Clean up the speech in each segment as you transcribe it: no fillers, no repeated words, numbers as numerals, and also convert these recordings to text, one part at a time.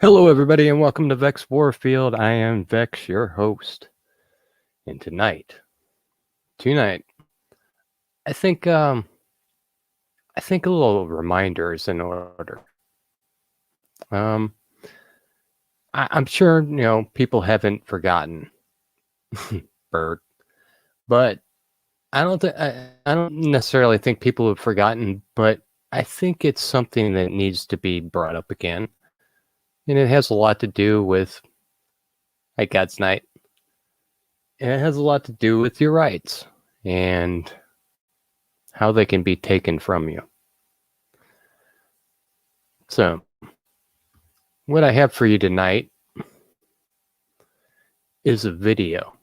Hello, everybody, and welcome to Vex Warfield. I am Vex, your host. And tonight, I think a little reminder is in order. Um, I'm sure people haven't forgotten Bird, but I don't necessarily think people have forgotten, but I think it's something that needs to be brought up again, and it has a lot to do with God's Night. And it has a lot to do with your rights and how they can be taken from you. So, what I have for you tonight is a video.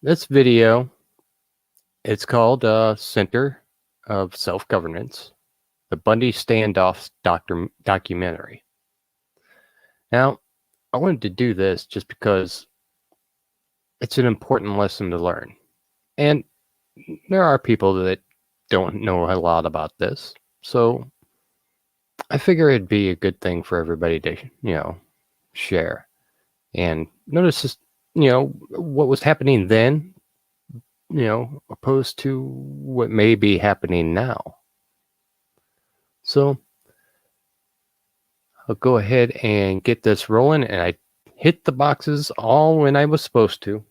This video, it's called Center of Self-Governance, the Bundy Standoff documentary. Now, I wanted to do this just because it's an important lesson to learn. And there are people that don't know a lot about this. So I figure it'd be a good thing for everybody to, share. And notice this, what was happening then, opposed to what may be happening now. So I'll go ahead and get this rolling, and I hit the boxes all when I was supposed to.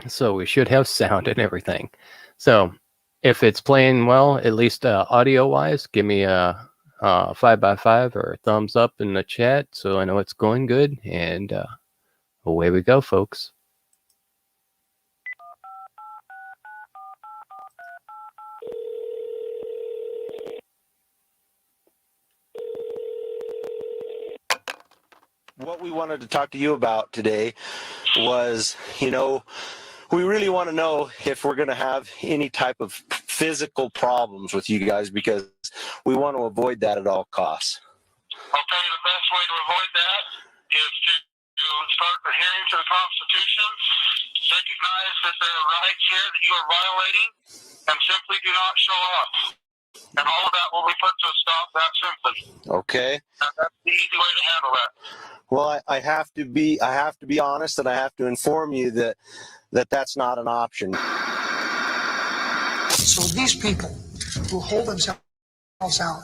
So we should have sound and everything. So if it's playing well, at least audio-wise, give me a 5x5 or a thumbs up in the chat so I know it's going good. And away we go, folks. What we wanted to talk to you about today was, we really want to know if we're going to have any type of physical problems with you guys, because we want to avoid that at all costs. I'll tell you the best way to avoid that is to start adhering to the Constitution, recognize that there are rights here that you are violating, and simply do not show up. And all of that will be put to a stop that simply. Okay. And that's the easy way to handle that. Well, I have to be honest, and I have to inform you that that's not an option. So these people who hold themselves out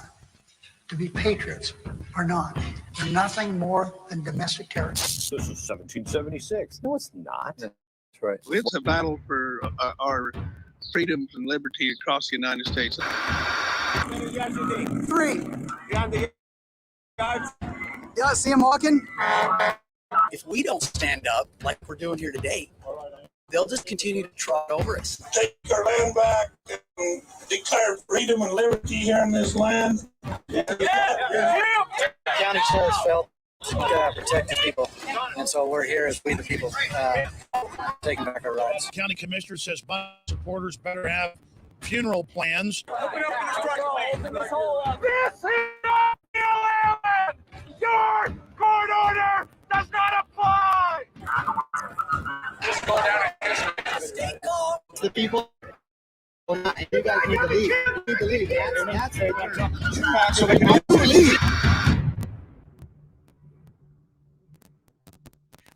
to be patriots are not. They're nothing more than domestic terrorists. This is 1776. No, it's not. That's right. It's a battle for our freedom and liberty across the United States. 3. Yeah, see him walking? If we don't stand up like we're doing here today, they'll just continue to trot over us. Take our land back and declare freedom and liberty here in this land. The county sheriff's felt to protect the people, and so we're here as we the people, taking back our rights. County commissioner says Bundy supporters better have funeral plans. This is not the land! Your court order does not apply! Just go down and Stay calm. The people. You guys need to leave. You need to leave. That's so they can leave.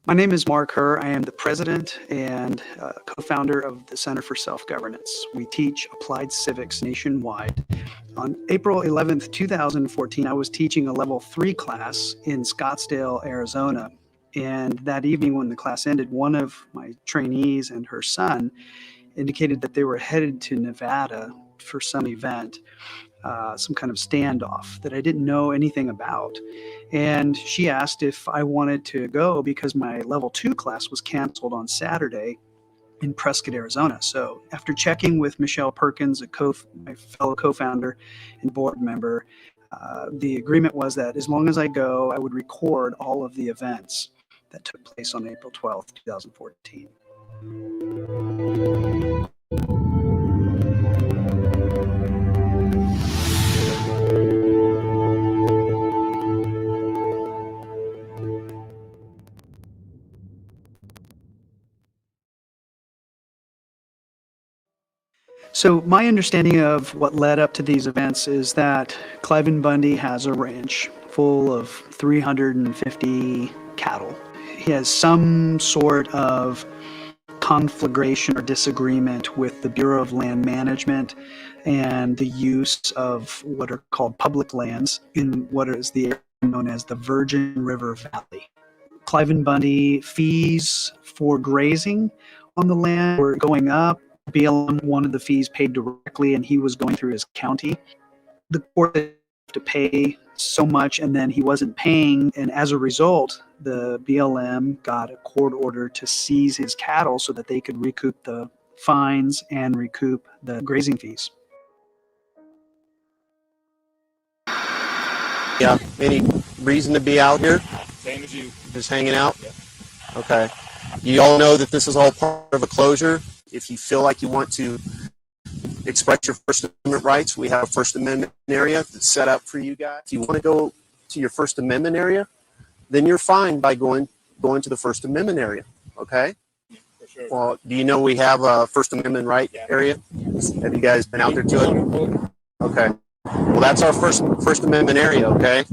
My name is Mark Herr. I am the president and co-founder of the Center for Self-Governance. We teach applied civics nationwide. On April 11th, 2014, I was teaching a level 3 class in Scottsdale, Arizona. And that evening when the class ended, one of my trainees and her son indicated that they were headed to Nevada for some event, some kind of standoff that I didn't know anything about. And she asked if I wanted to go because my level 2 class was canceled on Saturday in Prescott, Arizona. So after checking with Michelle Perkins, my fellow co-founder and board member, the agreement was that as long as I go, I would record all of the events that took place on April 12th, 2014. So my understanding of what led up to these events is that Cliven Bundy has a ranch full of 350 cattle. He has some sort of conflagration or disagreement with the Bureau of Land Management and the use of what are called public lands in what is the area known as the Virgin River Valley. Clive and Bundy fees for grazing on the land were going up. BLM wanted the fees paid directly, and he was going through his county. The court had to pay so much, and then he wasn't paying, and as a result, the BLM got a court order to seize his cattle so that they could recoup the fines and recoup the grazing fees. Yeah, any reason to be out here? Same as you. Just hanging out? Yeah. Okay. You all know that this is all part of a closure. If you feel like you want to express your First Amendment rights, we have a First Amendment area that's set up for you guys. If you want to go to your First Amendment area, then you're fine by going to the First Amendment area. Okay? For sure. Well, do you know we have a First Amendment right area? Have you guys been out there to it? Okay. Well, that's our First Amendment area, okay?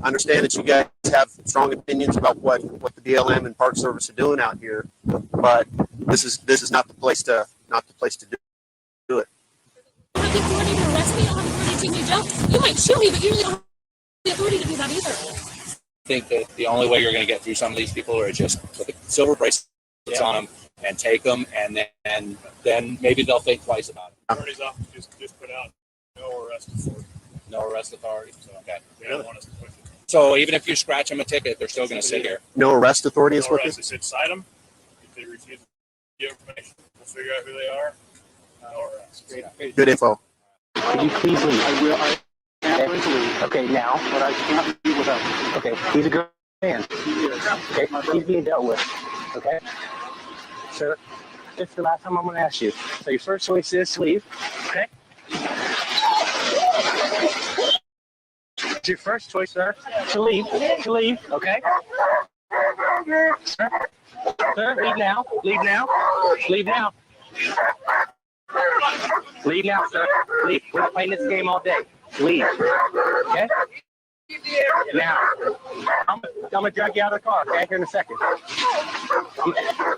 I understand that you guys have strong opinions about what the BLM and Park Service are doing out here, but this is not the place to do it. You have the authority to arrest me, you don't have the authority to take me to jail. You might shoot me, but you really don't have the authority to do that either. I think that the only way you're going to get through some of these people are just put the silver bracelets on them and take them, and then maybe they'll think twice about it. Attorney's office just put out no arrest authority. No arrest authority. So, okay. They don't want us to push it. So even if you scratch them a ticket, they're still going to sit here. No arrest authority is No what arrest. They said cite them. If they refuse to give information, we'll figure out who they are. No arrest. Good info. Can you please leave? I will. I am going to leave. Okay, now, but I can't leave without. Okay, he's a good man. Okay, he's being dealt with. Okay, sir. This is the last time I'm going to ask you. So your first choice is to leave. Okay. It's your first choice, sir. To leave. To leave. Okay. Sir. Sir, leave now. Leave now. Leave now. Leave now, sir. Leave. We're playing this game all day. Leave. Okay? Now. I'm going to drag you out of the car, okay? Here in a second.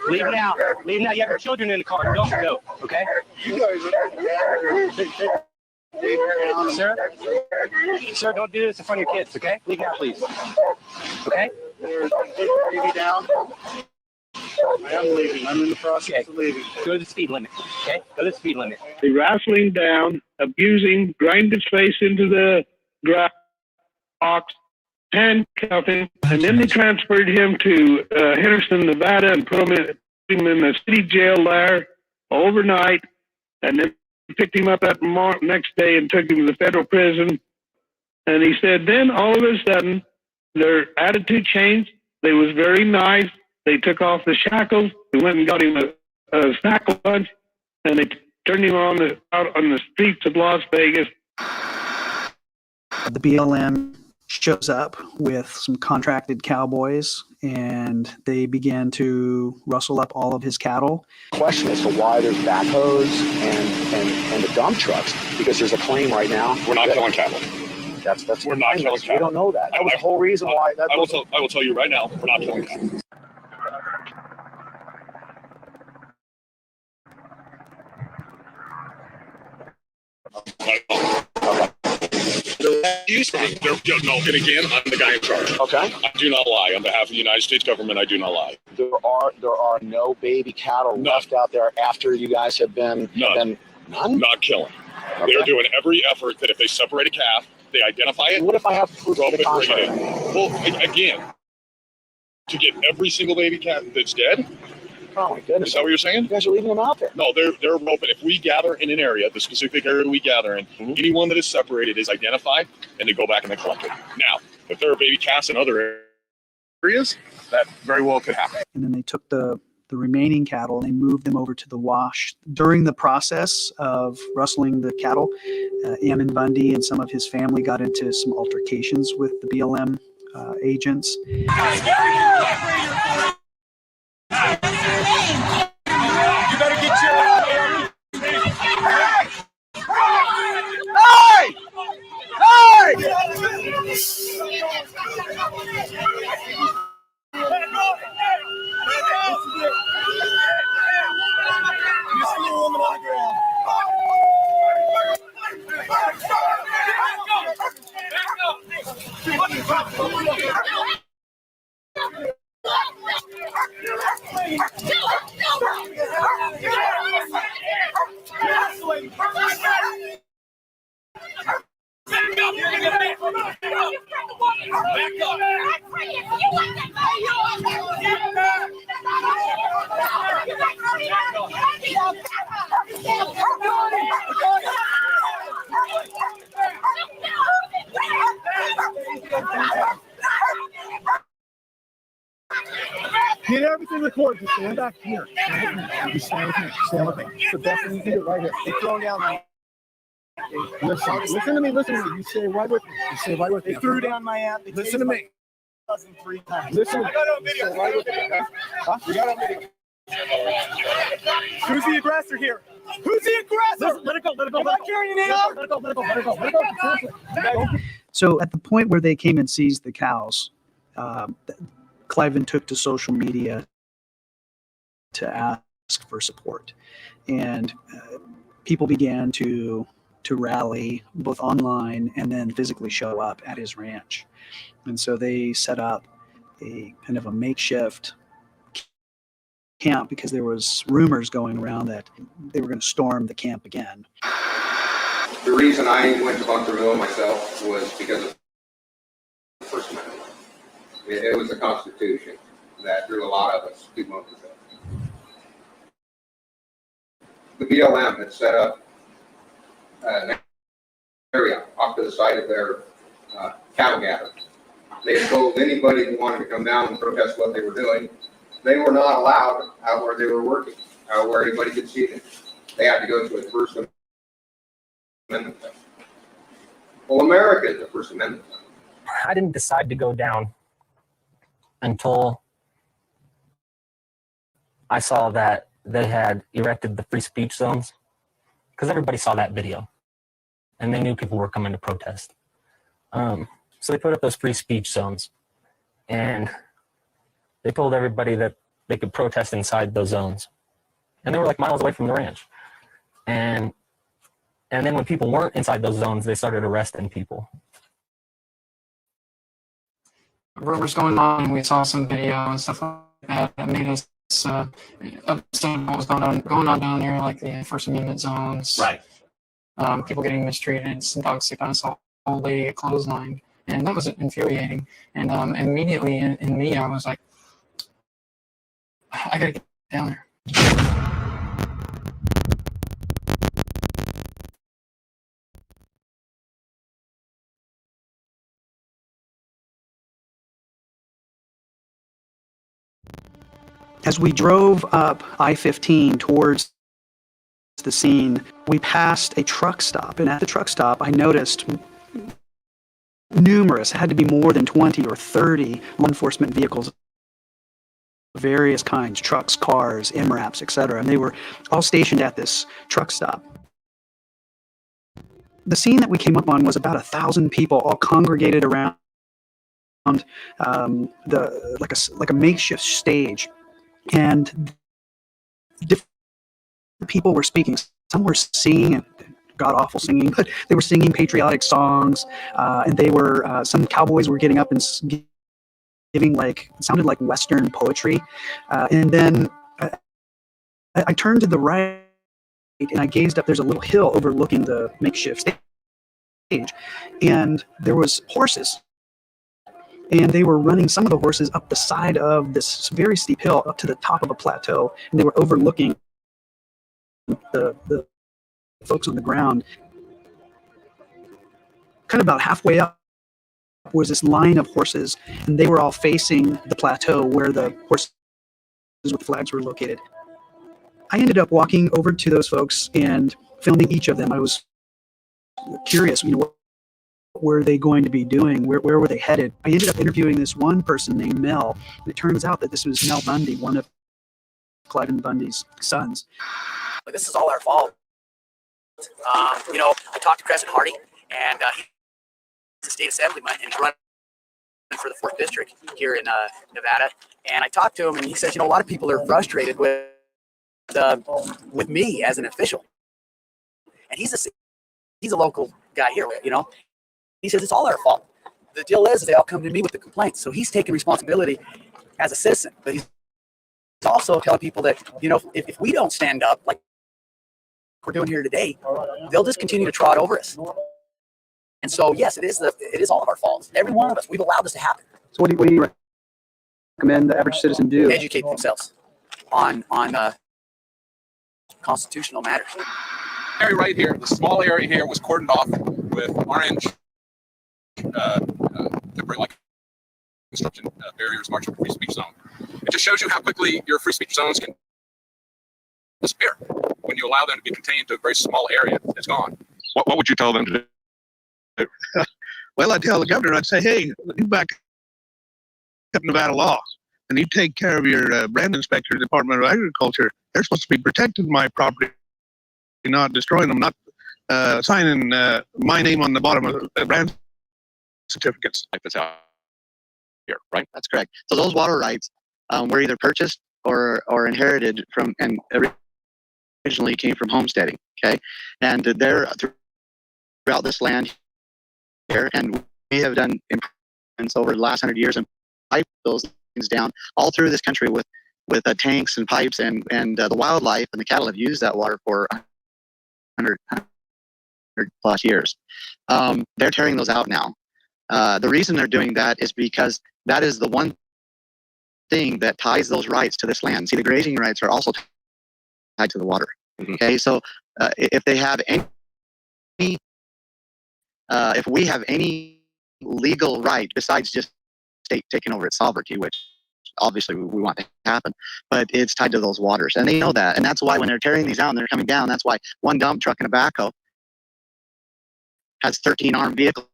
Leave now. Leave now. You have your children in the car. Don't go. Okay? You guys Sir? Sir, don't do this in front of your kids, okay? Leave now, please. Okay? Baby down. I am leaving. I'm in the process of leaving. Go to the speed limit, okay? Go to the speed limit. They wrestling down, abusing, grind his face into the grass box, handcuffing, and then they transferred him to Henderson, Nevada, and put him in the city jail there overnight, and then picked him up that next day and took him to the federal prison. And he said, then all of a sudden, their attitude changed. They was very nice. They took off the shackles. They went and got him a snack lunch, and they turned him out on the streets of Las Vegas. The BLM shows up with some contracted cowboys, and they began to rustle up all of his cattle. Question as to why there's backhoes and the dump trucks, because there's a claim right now. We're not killing cattle. That's we're not killing cattle. We don't know that. That was the whole reason why. I will tell you right now, we're not killing cattle. You say, no, and again, I'm the guy in charge. Okay. I do not lie. On behalf of the United States government, I do not lie. There are no baby cattle left out there after you guys have been None? Not killing. Okay. They're doing every effort that if they separate a calf, they identify it. What if I have proof drop to it the and bring it contrary? in. Well, again, to get every single baby cat that's dead. Oh my goodness! Is that what you're saying? You guys are leaving them out there. No, they're roping. If we gather in an area, the specific area we gather in, anyone that is separated is identified, and they go back and they collect it. Now, if there are baby cats in other areas, that very well could happen. And then they took the remaining cattle and they moved them over to the wash. During the process of rustling the cattle, Ammon Bundy and some of his family got into some altercations with the BLM agents. You better get your... Hey! Hey! Get everything recorded. Just stand back here. Just stand with me. Stand with me. It's the best thing you can do right here. They're throwing down my. Listen to me. Listen to me. You stay right with me. You stay right with me. They threw down my app. Listen to me. Three times. Listen. I got on video. Right with me. Okay? Huh? You got on video. Who's the aggressor here? Who's the aggressor? Let it go. Let it go. Am I carrying it out? Let it go. Let it go. Let it go. Let it go. So at the point where they came and seized the cows, Cliven took to social media to ask for support, and people began to rally both online and then physically show up at his ranch. And so they set up a kind of a makeshift camp because there was rumors going around that they were going to storm the camp again. The reason I went to Bunker Hill myself was because of the First Amendment. It was the Constitution that drew a lot of us 2 months ago. The BLM had set up an area off to the side of their cattle gather. They had told anybody who wanted to come down and protest what they were doing, they were not allowed out where they were working, out where anybody could see them. They had to go to a First Amendment zone. Well, America is a First Amendment zone. I didn't decide to go down until I saw that they had erected the free speech zones, because everybody saw that video and they knew people were coming to protest. So they put up those free speech zones and they told everybody that they could protest inside those zones. And they were like miles away from the ranch. And then when people weren't inside those zones, they started arresting people. Rumors going on, and we saw some video and stuff like that made us upset what was going on down there, like the First Amendment zones. Right. People getting mistreated, some dogs sick on us, old lady at clothesline. And that was infuriating. And immediately in me, I was like, I gotta get down there. As we drove up I-15 towards the scene, we passed a truck stop. And at the truck stop, I noticed numerous, had to be more than 20 or 30 law enforcement vehicles of various kinds, trucks, cars, MRAPs, etc. And they were all stationed at this truck stop. The scene that we came up on was about 1,000 people all congregated around like a makeshift stage. And different people were speaking. Some were singing, god-awful singing, but they were singing patriotic songs. And they were, some cowboys were getting up and giving it sounded like Western poetry. And then I turned to the right and I gazed up. There's a little hill overlooking the makeshift stage. And there was horses. And they were running some of the horses up the side of this very steep hill up to the top of a plateau. And they were overlooking the folks on the ground. Kind of about halfway up was this line of horses. And they were all facing the plateau where the horses with flags were located. I ended up walking over to those folks and filming each of them. I was curious, what were they going to be doing? Where were they headed? I ended up interviewing this one person named Mel. And it turns out that this was Mel Bundy, one of Cliven Bundy's sons. This is all our fault. I talked to Crescent Hardy, and he's a state assemblyman, and he's running for the 4th district here in Nevada. And I talked to him, and he says, a lot of people are frustrated with me as an official. And he's a local guy here, He says it's all our fault. The deal is they all come to me with the complaints. So he's taking responsibility as a citizen, but he's also telling people that, if we don't stand up like we're doing here today, they'll just continue to trot over us. And so, yes, it is all of our fault. Every one of us, we've allowed this to happen. So what do you recommend the average citizen do? Educate themselves on constitutional matters. Area right here, the small area here was cordoned off with orange temporary like construction barriers marching the free speech zone. It just shows you how quickly your free speech zones can disappear when you allow them to be contained to a very small area. It's gone. What would you tell them to do? Well, I'd tell the governor, I'd say, hey, you back up Nevada law and you take care of your brand inspector, Department of Agriculture. They're supposed to be protecting my property, not destroying them, not signing my name on the bottom of the brand certificates. Like this out here, right? That's correct. So those water rights were either purchased or inherited from, and originally came from homesteading. Okay, and they're throughout this land here, and we have done improvements over the last 100 years and pipe those things down all through this country with tanks and pipes, and the wildlife and the cattle have used that water for 100 plus years. They're tearing those out now. The reason they're doing that is because that is the one thing that ties those rights to this land. See, the grazing rights are also tied to the water. Okay, so if they have any, if we have any legal right besides just state taking over its sovereignty, which obviously we want to happen, but it's tied to those waters, and they know that, and that's why when they're tearing these out and they're coming down, that's why one dump truck and a backhoe has 13 armed vehicles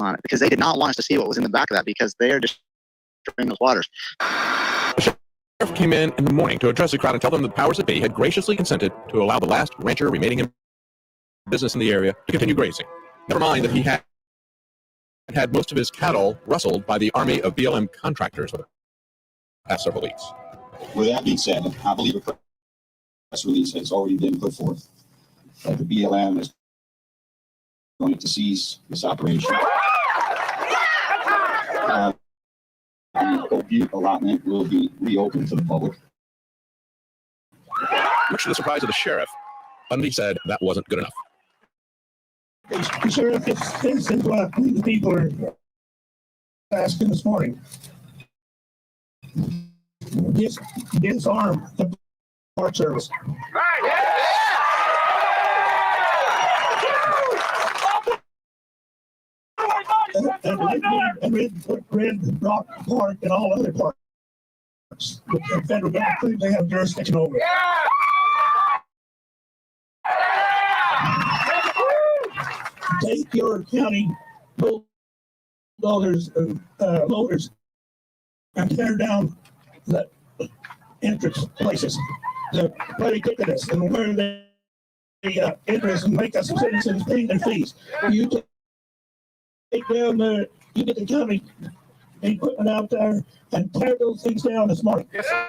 on it, because they did not want us to see what was in the back of that, because they are destroying those waters. The sheriff came in the morning to address the crowd and tell them the powers that be had graciously consented to allow the last rancher remaining in business in the area to continue grazing. Never mind that he had most of his cattle rustled by the army of BLM contractors for the past several weeks. With that being said, I believe a press release has already been put forth that the BLM is going to cease this operation. The Oak Butte allotment will be reopened to the public. Much to the surprise of the sheriff, Bundy said that wasn't good enough. Sheriff, this is what the people are asking this morning. Disarm the Park Service. And Red Rock Park and all other parks. The federal government, they have jurisdiction over. Take your county bulldozers and loaders and tear down the entrance places. The very ridiculous, and where they interest and make us citizens pay their fees. You take down you get the county equipment out there and tear those things down this morning. Yes, sir.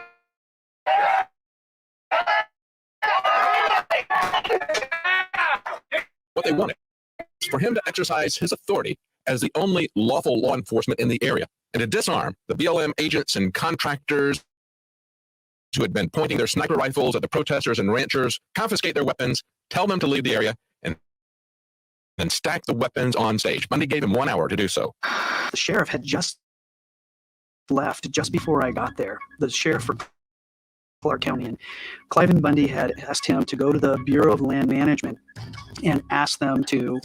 What they wanted was for him to exercise his authority as the only lawful law enforcement in the area and to disarm the BLM agents and contractors who had been pointing their sniper rifles at the protesters and ranchers, confiscate their weapons, tell them to leave the area, and then stack the weapons on stage. Bundy gave him 1 hour to do so. The sheriff had just left just before I got there. The sheriff for Clark County, and Cliven Bundy had asked him to go to the Bureau of Land Management and ask them to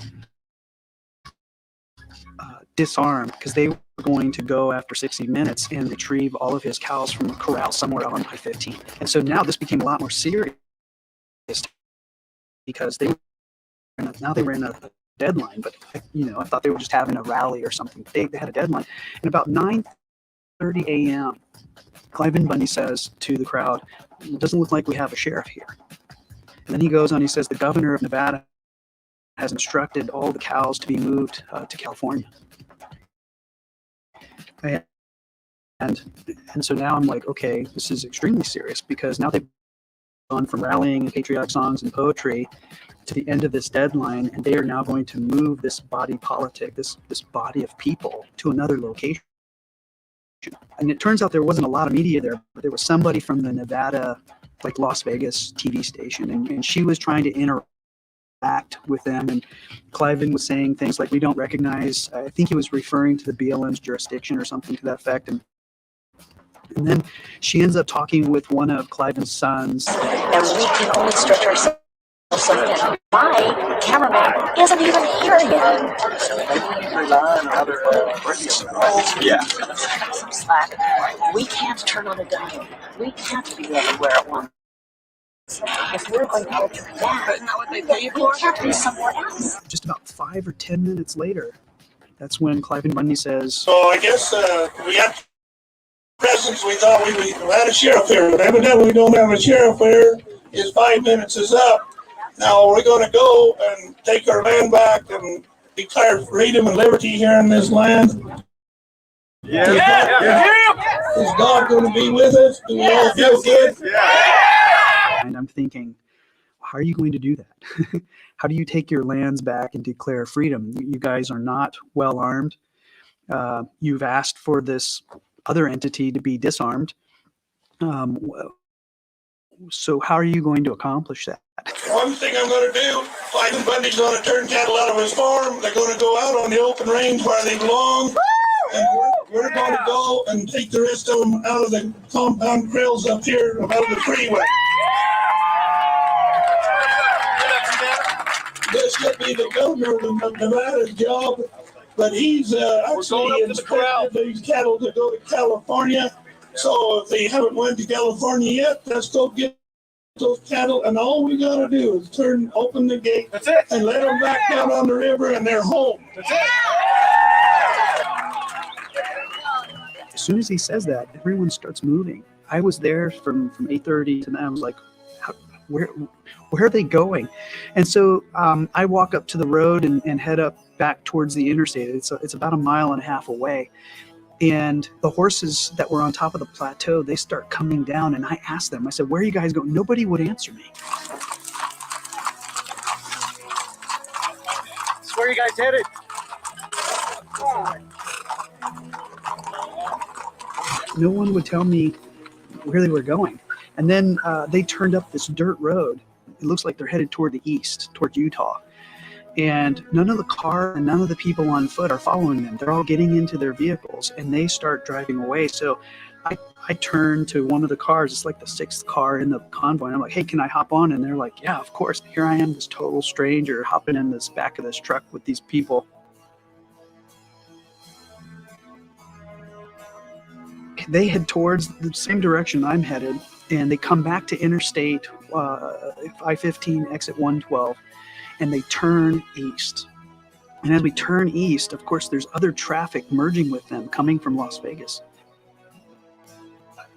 disarm, because they were going to go after 60 minutes and retrieve all of his cows from a corral somewhere out on I-15. And so now this became a lot more serious because they were in a deadline, but I thought they were just having a rally or something. They had a deadline. And about 9:30 a.m., Cliven Bundy says to the crowd, "It doesn't look like we have a sheriff here." And then he goes on, he says, "The governor of Nevada has instructed all the cows to be moved to California." And so now I'm like, okay, this is extremely serious, because now they've gone from rallying and patriotic songs and poetry to the end of this deadline, and they are now going to move this body politic, this body of people, to another location. And it turns out there wasn't a lot of media there, but there was somebody from the Nevada, like Las Vegas TV station, and she was trying to interrupt act with them. And Cliven was saying things like, we don't recognize, I think he was referring to the BLM's jurisdiction or something to that effect. And then she ends up talking with one of Cliven's sons. And we can only stretch ourselves so far. My cameraman isn't even here yet. Yeah. Some slack. We can't turn on a dime. We can't be everywhere at once. If we're going to get to that, we can't be somewhere else. Just about 5 or 10 minutes later, that's when Cliven Bundy says, So I guess we got presents. We thought we had a sheriff here, but evidently we don't have a sheriff here. His 5 minutes is up. Now we're going to go and take our land back and declare freedom and liberty here in this land. Is God going to be with us? Do we all feel good? and I'm thinking, how are you going to do that? How do you take your lands back and declare freedom? You guys are not well armed. You've asked for this other entity to be disarmed. So how are you going to accomplish that? One thing I'm going to do, Cliven Bundy's going to turn cattle out of his farm. They're going to go out on the open range where they belong. And we're going to go and take the rest of them out of the compound grills up here, out of the freeway. This should be the governor of Nevada's job, but he's actually inspected these cattle to go to California. So if they haven't went to California yet, let's go get those cattle, and all we gotta do is open the gate. That's it. And let them back down on the river, and they're home. That's it. As soon as he says that, everyone starts moving. I was there from 8:30 to 9. I was like, where are they going? And so I walk up to the road and head up back towards the interstate. It's about 1.5 miles away. And the horses that were on top of the plateau, they start coming down, and I asked them, I said, where are you guys going? Nobody would answer me. So where are you guys headed? No one would tell me where they were going. And then they turned up this dirt road. It looks like they're headed toward the east, toward Utah. And none of the car and none of the people on foot are following them. They're all getting into their vehicles, and they start driving away. So I turn to one of the cars. It's like the 6th car in the convoy. And I'm like, hey, can I hop on? And they're like, yeah, of course. Here I am, this total stranger, hopping in this back of this truck with these people. They head towards the same direction I'm headed, and they come back to Interstate I-15, exit 112, and they turn east. And as we turn east, of course, there's other traffic merging with them coming from Las Vegas.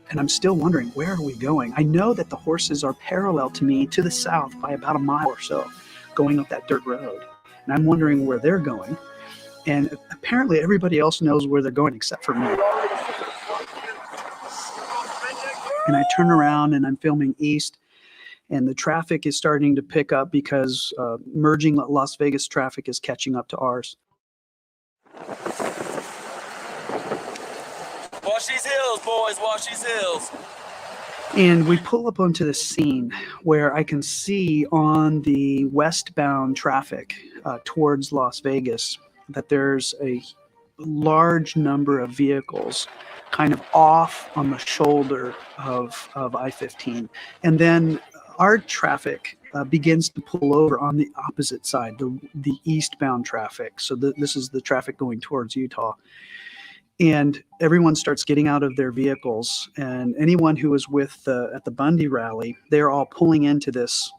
And I'm still wondering, where are we going? I know that the horses are parallel to me to the south by about 1 mile or so, going up that dirt road. And I'm wondering where they're going. And apparently everybody else knows where they're going except for me. And I turn around and I'm filming east, and the traffic is starting to pick up because merging Las Vegas traffic is catching up to ours. Watch these hills, boys, watch these hills. And we pull up onto the scene where I can see on the westbound traffic towards Las Vegas that there's a large number of vehicles kind of off on the shoulder of I-15. And then our traffic begins to pull over on the opposite side, the eastbound traffic. So this is the traffic going towards Utah. And everyone starts getting out of their vehicles. And anyone who was at the Bundy rally, they're all pulling into this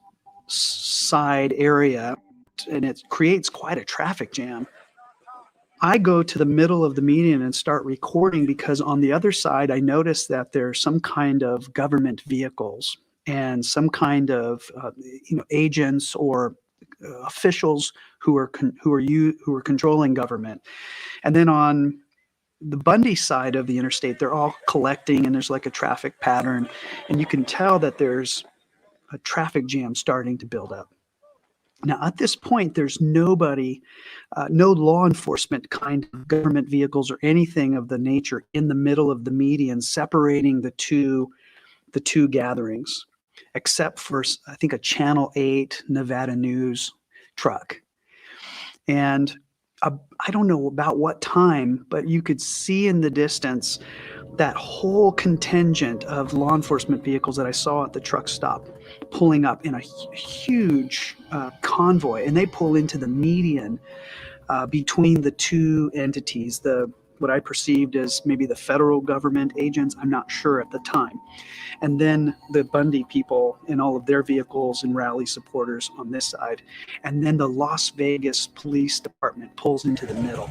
side area, and it creates quite a traffic jam. I go to the middle of the median and start recording because on the other side, I noticed that there's some kind of government vehicles and some kind of agents or officials who are controlling government. And then on the Bundy side of the interstate, they're all collecting, and there's like a traffic pattern, and you can tell that there's a traffic jam starting to build up. Now, at this point, there's nobody, no law enforcement kind of government vehicles or anything of the nature in the middle of the median separating the two gatherings, except for, I think, a Channel 8 Nevada News truck. And I don't know about what time, but you could see in the distance that whole contingent of law enforcement vehicles that I saw at the truck stop pulling up in a huge convoy, and they pull into the median between the two entities, what I perceived as maybe the federal government agents, I'm not sure at the time, and then the Bundy people in all of their vehicles and rally supporters on this side, and then the Las Vegas Police Department pulls into the middle.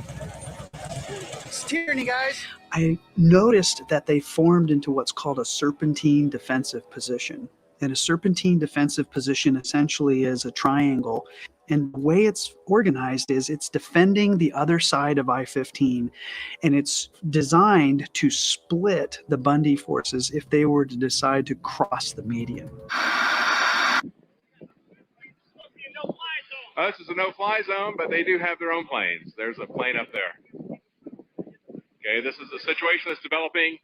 It's tyranny, guys. I noticed that they formed into what's called a serpentine defensive position. And a serpentine defensive position essentially is a triangle. And the way it's organized is it's defending the other side of I-15, and it's designed to split the Bundy forces if they were to decide to cross the median. This is a no-fly zone, but they do have their own planes. There's a plane up there. Okay, this is a situation that's developing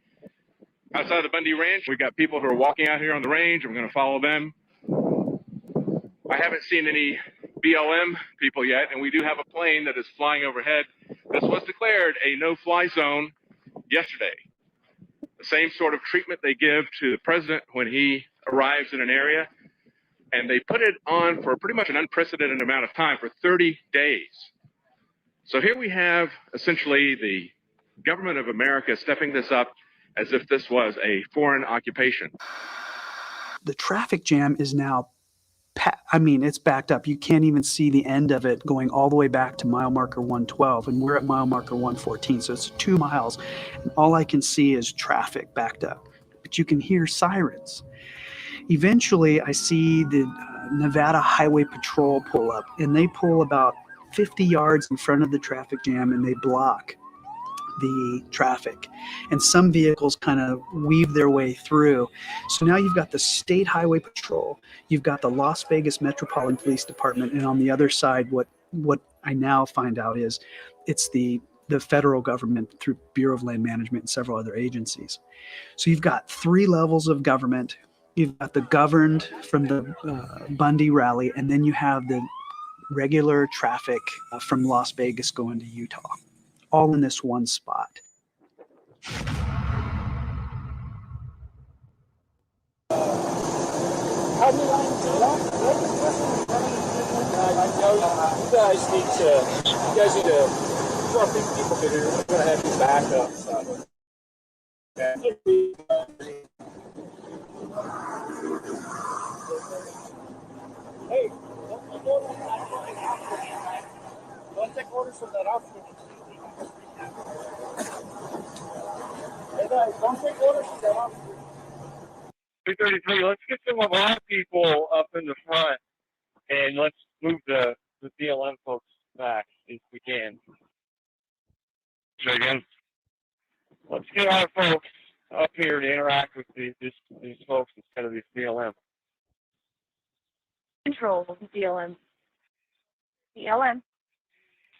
outside the Bundy Ranch. We've got people who are walking out here on the range, and we're going to follow them. I haven't seen any BLM people yet, and we do have a plane that is flying overhead. This was declared a no-fly zone yesterday. The same sort of treatment they give to the president when he arrives in an area, and they put it on for pretty much an unprecedented amount of time, for 30 days. So here we have essentially the government of America stepping this up as if this was a foreign occupation. The traffic jam is now, it's backed up. You can't even see the end of it going all the way back to mile marker 112, and we're at mile marker 114, so it's 2 miles. And all I can see is traffic backed up, but you can hear sirens. Eventually, I see the Nevada Highway Patrol pull up, and they pull about 50 yards in front of the traffic jam, and they block the traffic, and some vehicles kind of weave their way through. So now you've got the State Highway Patrol, you've got the Las Vegas Metropolitan Police Department, and on the other side, what I now find out is it's the federal government through Bureau of Land Management and several other agencies. So you've got 3 levels of government. You've got the governed from the Bundy rally, and then you have the regular traffic from Las Vegas going to Utah, all in this one spot. You guys need to, I think people can do, we're going to have you back up. So. Hey, don't take orders from that officer. Hey guys, don't take orders from that officer. 233, let's get some of our people up in the front, and let's move the BLM folks back if we can. So again, let's get our folks up here to interact with these folks instead of these BLM. Control BLM. BLM.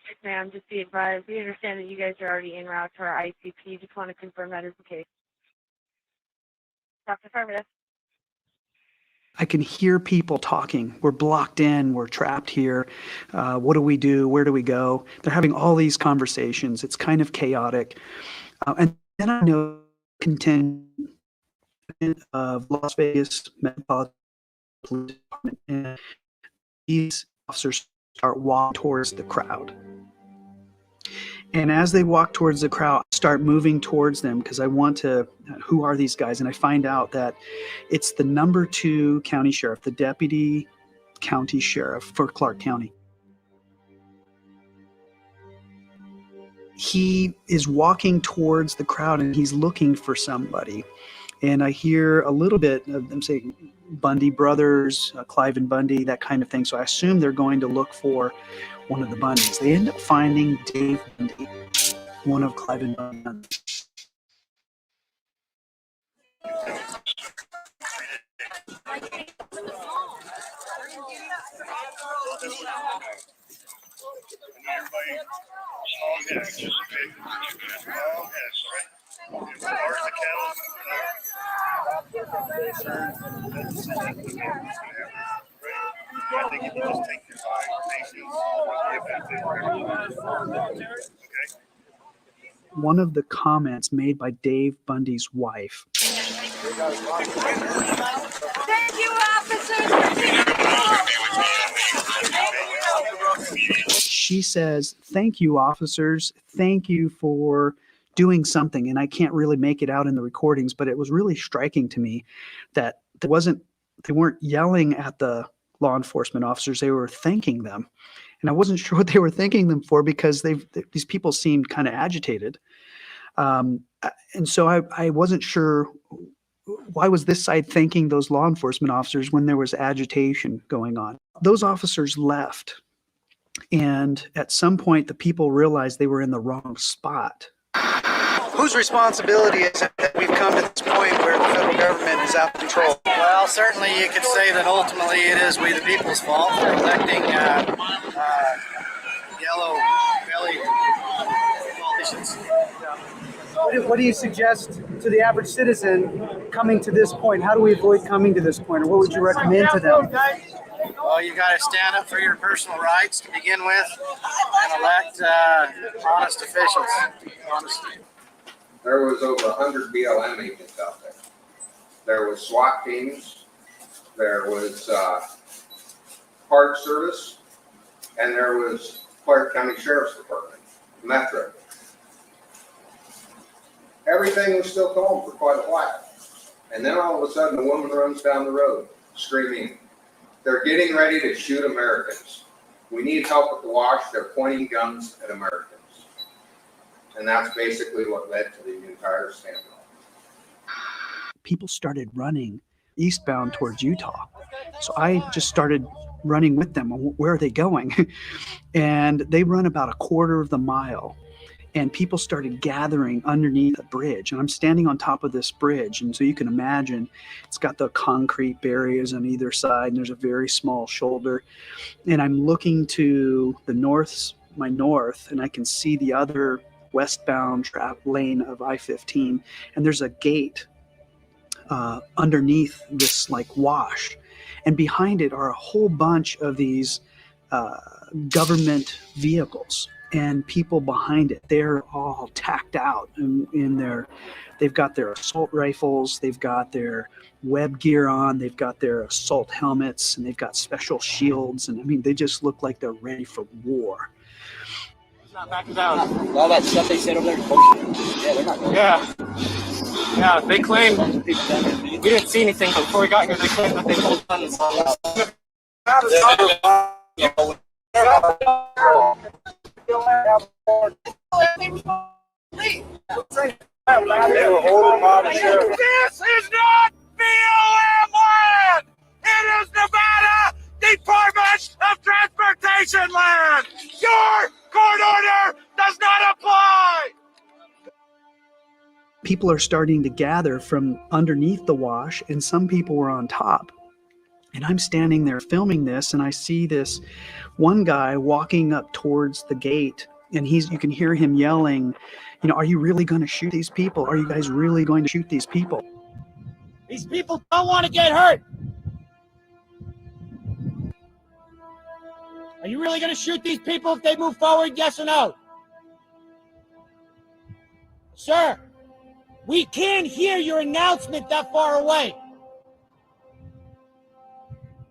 Yes, ma'am. Just be advised. We understand that you guys are already en route to our ICP. Just want to confirm that is the case. Dr. Affirmative. I can hear people talking. We're blocked in. We're trapped here. What do we do? Where do we go? They're having all these conversations. It's kind of chaotic. And then I know contingent of Las Vegas Metropolitan Police Department, and these officers start walking towards the crowd. And as they walk towards the crowd, I start moving towards them because I want to, who are these guys? And I find out that it's the number 2 county sheriff, the deputy county sheriff for Clark County. He is walking towards the crowd and he's looking for somebody. And I hear a little bit of them saying Bundy brothers, Clive and Bundy, that kind of thing. So I assume they're going to look for one of the Bundys. They end up finding Dave Bundy, one of Clive and Bundy's. I think if you just take your time, patience, One of the comments made by Dave Bundy's wife. Thank you, officers. She says, "Thank you, officers. Thank you for doing something." And I can't really make it out in the recordings, but it was really striking to me that they weren't yelling at the law enforcement officers. They were thanking them. And I wasn't sure what they were thanking them for because these people seemed kind of agitated. And so I wasn't sure why was this side thanking those law enforcement officers when there was agitation going on. Those officers left. And at some point, the people realized they were in the wrong spot. Whose responsibility is it that we've come to this point where the federal government is out of control? Well, certainly you could say that ultimately it is we the people's fault for electing yellow-bellied politicians. What do you suggest to the average citizen coming to this point? How do we avoid coming to this point, or what would you recommend to them? Well, you got to stand up for your personal rights to begin with and elect honest officials. Honesty. There was over 100 BLM agents out there. There was SWAT teams, there was Park Service, and there was Clark County Sheriff's Department, Metro. Everything was still calm for quite a while. And then all of a sudden, a woman runs down the road screaming, "They're getting ready to shoot Americans. We need help at the wash. They're pointing guns at Americans." And that's basically what led to the entire standoff. People started running eastbound towards Utah. So I just started running with them. Where are they going? And they run about a quarter of the mile. And people started gathering underneath the bridge. And I'm standing on top of this bridge. And so you can imagine it's got the concrete barriers on either side. And there's a very small shoulder. And I'm looking to the my north, and I can see the other westbound lane of I-15. And there's a gate underneath this like wash. And behind it are a whole bunch of these government vehicles. And people behind it, they're all tacked out they've got their assault rifles, they've got their web gear on, they've got their assault helmets, and they've got special shields. And I mean, they just look like they're ready for war. Not backing down. All that stuff they said over there is bullshit. Yeah, they're not. Yeah, they claim we didn't see anything before we got here. They claim that they pulled guns on us. This is not BLM land! It is Nevada Department of Transportation land! Your court order does not apply! People are starting to gather from underneath the wash, and some people were on top. And I'm standing there filming this, and I see this one guy walking up towards the gate, and you can hear him yelling, "Are you really going to shoot these people? Are you guys really going to shoot these people?" These people don't want to get hurt! Are you really going to shoot these people if they move forward, yes or no? Sir, we can't hear your announcement that far away.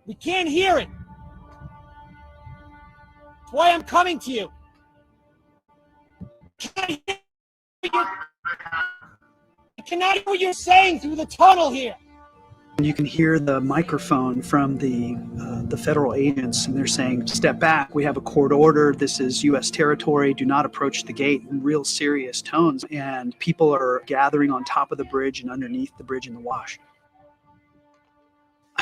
We can't hear it. That's why I'm coming to you. I cannot hear what you're saying through the tunnel here. And you can hear the microphone from the federal agents, and they're saying, "Step back, we have a court order, this is U.S. territory, do not approach the gate," in real serious tones. And people are gathering on top of the bridge and underneath the bridge in the wash.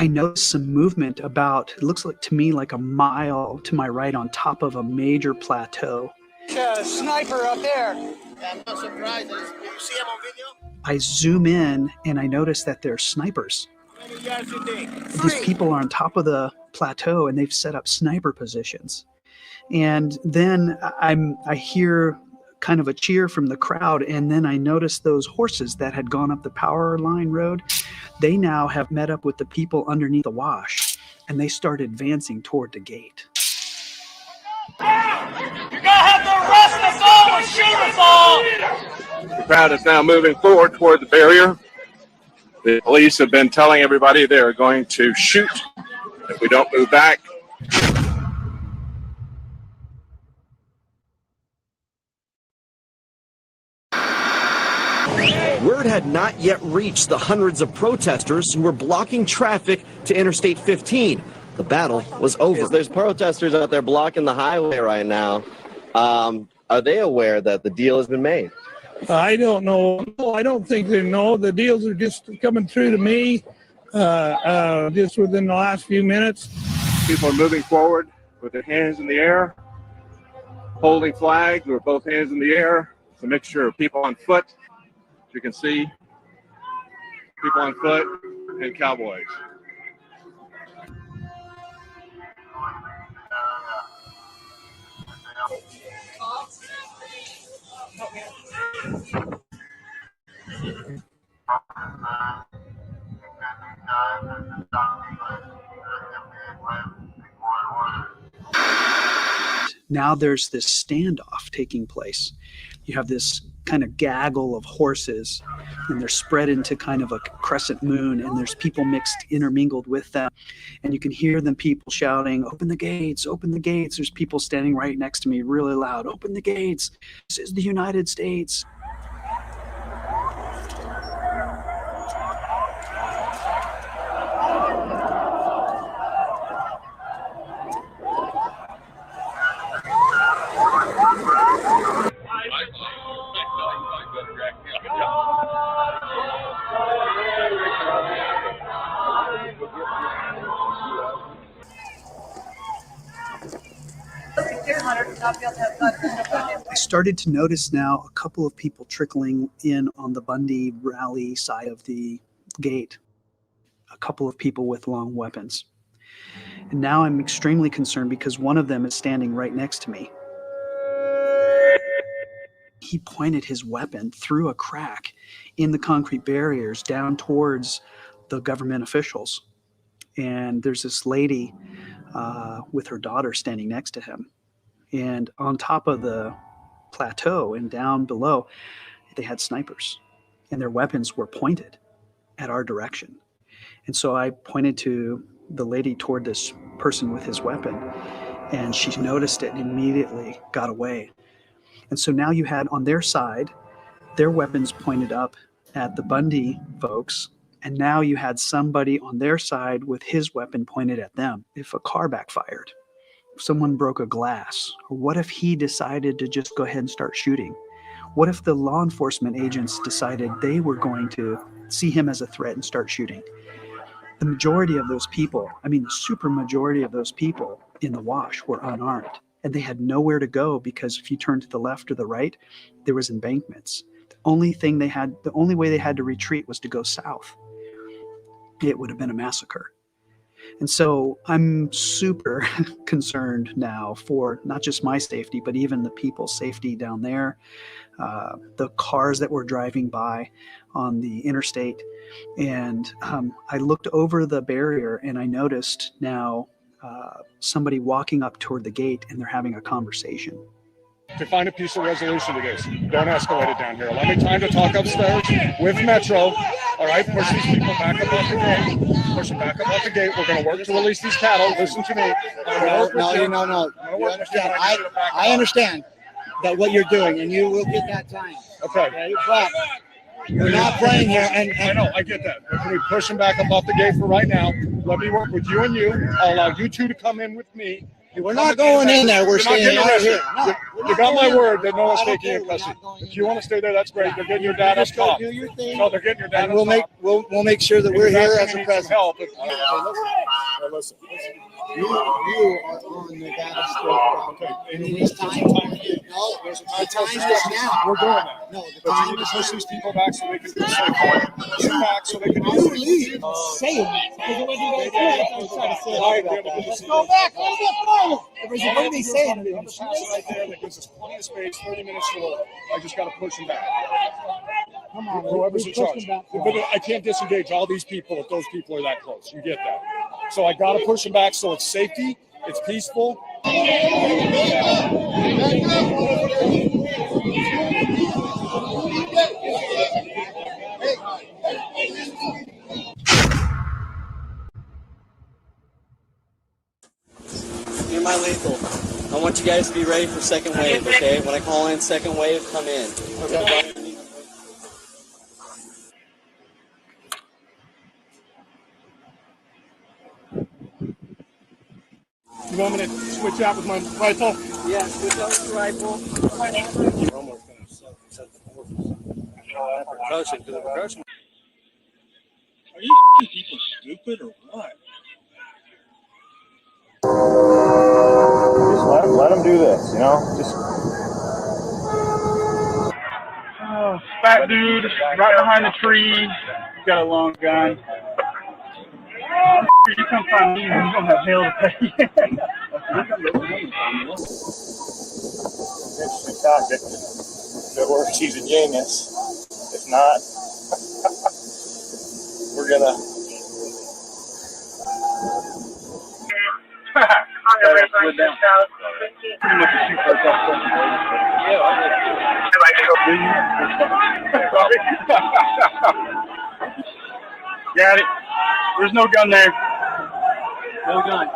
I noticed some movement it looks like to me like a mile to my right on top of a major plateau. There's a sniper up there. I'm not surprised. Did you see him on video? I zoom in and I notice that they're snipers. These people are on top of the plateau and they've set up sniper positions. And then I hear kind of a cheer from the crowd, and then I notice those horses that had gone up the power line road. They now have met up with the people underneath the wash, and they start advancing toward the gate. You're gonna have to arrest us all or shoot us all! The crowd is now moving forward toward the barrier. The police have been telling everybody they are going to shoot if we don't move back. Word had not yet reached the hundreds of protesters who were blocking traffic to Interstate 15. The battle was over. There's protesters out there blocking the highway right now. Are they aware that the deal has been made? I don't know. No, I don't think they know. The deals are just coming through to me just within the last few minutes. People are moving forward with their hands in the air, holding flags with both hands in the air. It's a mixture of people on foot, as you can see, people on foot and cowboys. Now there's this standoff taking place. You have this kind of gaggle of horses, and they're spread into kind of a crescent moon, and there's people intermingled with them. And you can hear them, people shouting, "Open the gates, open the gates." There's people standing right next to me really loud, "Open the gates. This is the United States." I started to notice now a couple of people trickling in on the Bundy rally side of the gate, a couple of people with long weapons. And now I'm extremely concerned because one of them is standing right next to me. He pointed his weapon through a crack in the concrete barriers down towards the government officials. And there's this lady with her daughter standing next to him. And on top of the plateau and down below, they had snipers, and their weapons were pointed at our direction. And so I pointed to the lady toward this person with his weapon, and she noticed it and immediately got away. And so now you had on their side, their weapons pointed up at the Bundy folks, and now you had somebody on their side with his weapon pointed at them. If a car backfired, if someone broke a glass, or what if he decided to just go ahead and start shooting? What if the law enforcement agents decided they were going to see him as a threat and start shooting? The majority of those people, I mean the super majority of those people in the wash were unarmed, and they had nowhere to go because if you turned to the left or the right, there was embankments. The only way they had to retreat was to go south. It would have been a massacre. And so I'm super concerned now for not just my safety, but even the people's safety down there, the cars that were driving by on the interstate. And I looked over the barrier and I noticed now somebody walking up toward the gate and they're having a conversation. To find a peaceful resolution to this. Don't escalate it down here. Allow me time to talk upstairs with Metro. All right, push these people back up off the gate. Push them back up off the gate. We're going to work to release these cattle. Listen to me. No. You understand. I understand that what you're doing, and you will get that time. Okay. But we're not playing here. And I know, I get that. Can we push them back up off the gate for right now? Let me work with you and you. I'll allow you two to come in with me. We're not going in there. We're staying right here. No, you got my word that no one's taking you in custody. If you want to stay there, that's great. They're getting your dad up top. Do your thing. No, they're getting your dad And we'll make sure that we're here as a president. Help. Listen. You are on the data strip. And it is time. No, the time is now. We're doing that. No, the But time you need is to push now. these people back so they can do safe. Push them back so they can do safe. Leave. Say it. Let's go back a little bit forward. What are they saying? Right there, that gives us plenty of space, 30 minutes to work. I just got to push them back. Come on, Whoever's in charge. But I can't disengage all these people if those people are that close. You get that? So I got to push them back so it's safety, it's peaceful. You're my lethal. I want you guys to be ready for second wave, okay? When I call in second wave, come in. Okay. You want me to switch out with my rifle? Yeah, switch out with the rifle. You're almost going to set the forces. Percussion, because the percussion. Are you people stupid or what? Just let them do this, you know? Just. Fat dude, right behind the tree. He's got a long gun. You come find me, you're gonna have hell to pay. Interesting tactic. If it works, he's a genius. If not, we're gonna. Pretty much a shoot first off. Got it. There's no gun there. No gun.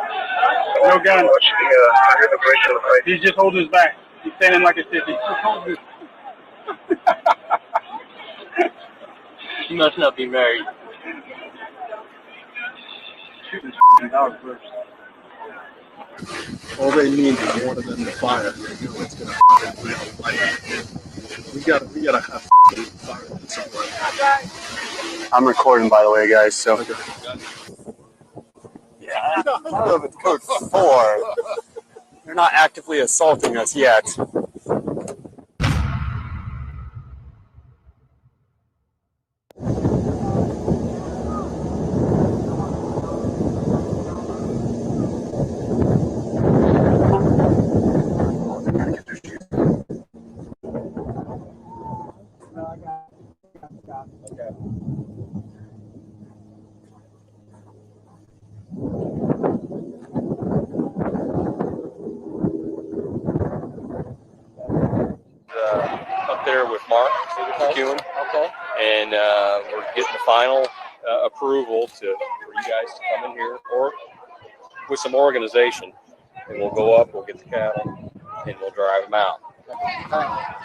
No gun. He's just holding his back. He's standing like a sissy. You must not be married. Shoot this dog first. All they need is one of them to fire. They know it's gonna fight. We gotta have fire somewhere. I'm recording, by the way, guys. So. Yeah. I love it, Code 4. They're not actively assaulting us yet. Up there with Mark McEwen, and we're getting the final approval for you guys to come in here, or with some organization, and we'll go up, we'll get the cattle, and we'll drive them out.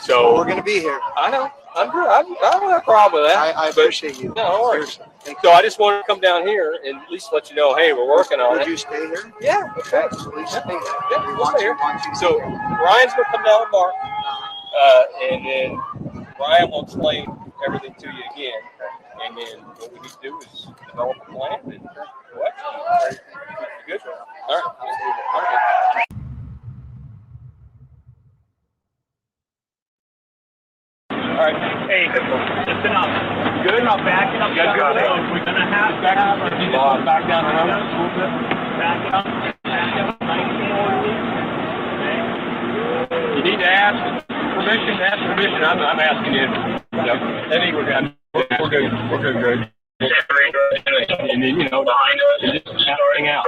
So we're gonna be here. I know. I'm good. I don't have a problem with that. I appreciate you. No worries. So I just wanted to come down here and at least let you know, hey, we're working on it. Would you stay here? Yeah. Okay. Yeah, we'll stay here. So Ryan's gonna come down with Mark, and then Ryan will explain everything to you again. And then what we need to do is develop a plan and what? Good. All right. All right. All right. Hey, listen up. Good. Not backing up. We're gonna have back down the road. Back down a little bit. Back up. Nice and orderly. Okay. You need to ask permission. Ask permission. I'm asking you. Yep. I think we're good. We're good. We're good. And then, you know, just hang out.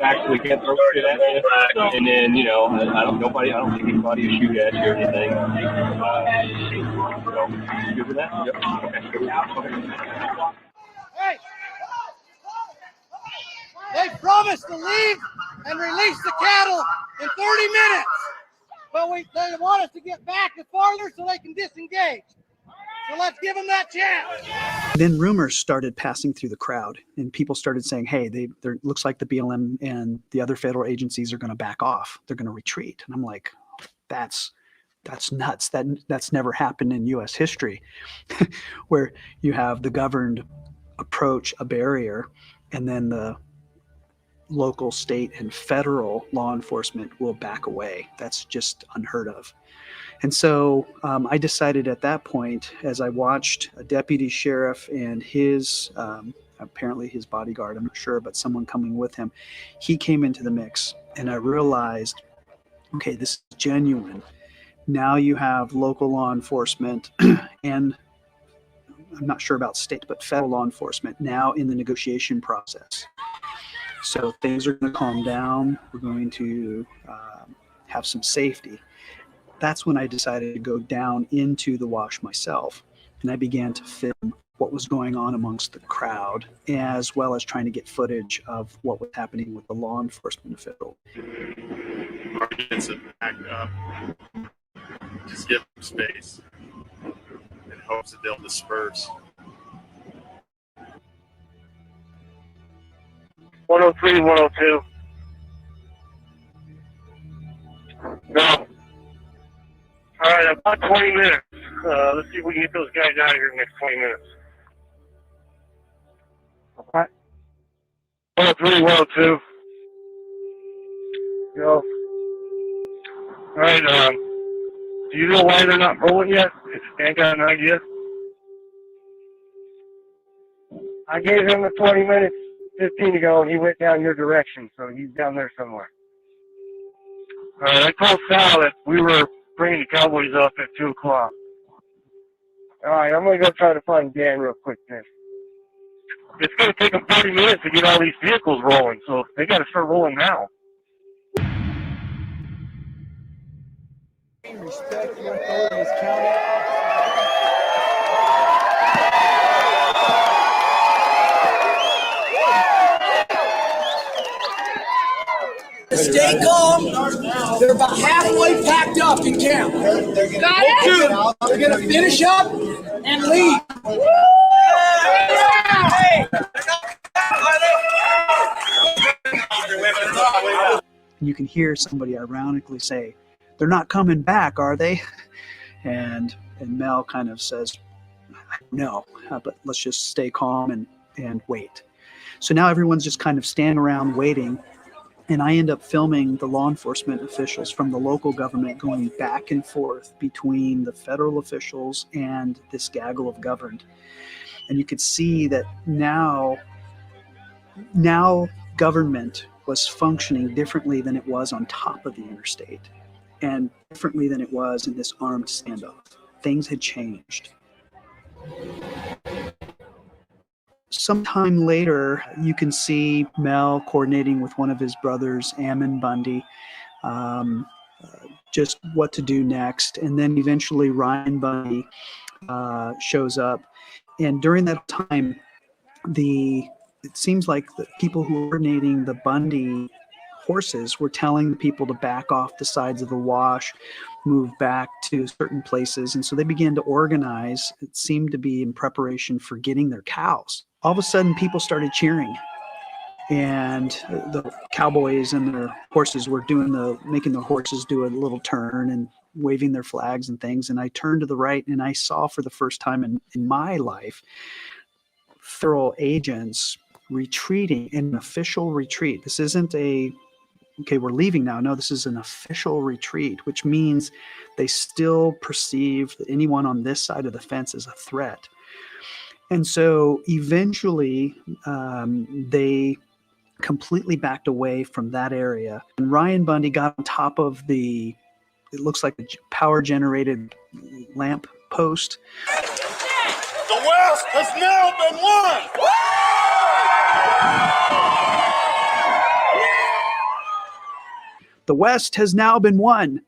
Actually can't throw shit at you. And then, you know, I don't think anybody will shoot at you or anything. So, you good with that? Yep. Okay. Hey! They promised to leave and release the cattle in 30 minutes. But they want us to get back farther so they can disengage. So let's give them that chance. Then rumors started passing through the crowd, and people started saying, hey, there looks like the BLM and the other federal agencies are going to back off. They're going to retreat. And I'm like, that's nuts. That's never happened in U.S. history, where you have the governed approach a barrier, and then the local, state, and federal law enforcement will back away. That's just unheard of. And so I decided at that point, as I watched a deputy sheriff and his, apparently his bodyguard, I'm not sure, but someone coming with him, he came into the mix, and I realized, okay, this is genuine. Now you have local law enforcement and I'm not sure about state, but federal law enforcement now in the negotiation process. So things are going to calm down. We're going to have some safety. That's when I decided to go down into the wash myself. And I began to film what was going on amongst the crowd, as well as trying to get footage of what was happening with the law enforcement official. Arguments and back up. Just give them space in hopes that they'll disperse. 103, 102. No. All right, about 20 minutes. Let's see if we can get those guys out of here in the next 20 minutes. Okay. 103, 102. Go. All right, do you know why they're not rolling yet? If Stan got an idea? I gave him the 20 minutes 15 ago, and he went down your direction, so he's down there somewhere. All right, I told Sal that we were bringing the Cowboys up at 2 o'clock. All right, I'm going to go try to find Dan real quick then. It's going to take them 30 minutes to get all these vehicles rolling, so they got to start rolling now. Respect your authorities, county. Stay calm. They're about halfway packed up in camp. They're going to finish up and leave. You can hear somebody ironically say, "They're not coming back, are they?" And Mel kind of says, "No, but let's just stay calm and wait." So now everyone's just kind of standing around waiting. And I end up filming the law enforcement officials from the local government going back and forth between the federal officials and this gaggle of governed. And you could see that now government was functioning differently than it was on top of the interstate and differently than it was in this armed standoff. Things had changed. Sometime later, you can see Mel coordinating with one of his brothers, Ammon Bundy, just what to do next. And then eventually Ryan Bundy shows up. And during that time, it seems like the people who were coordinating the Bundy horses were telling the people to back off the sides of the wash, move back to certain places. And so they began to organize. It seemed to be in preparation for getting their cows. All of a sudden, people started cheering, and the cowboys and their horses were making their horses do a little turn and waving their flags and things. And I turned to the right, and I saw for the first time in my life federal agents retreating in an official retreat. This isn't okay, we're leaving now. No, this is an official retreat, which means they still perceive anyone on this side of the fence as a threat. And so eventually they completely backed away from that area. And Ryan Bundy got on top of it looks like a power generated lamp post. The West has now been won. The West has now been won.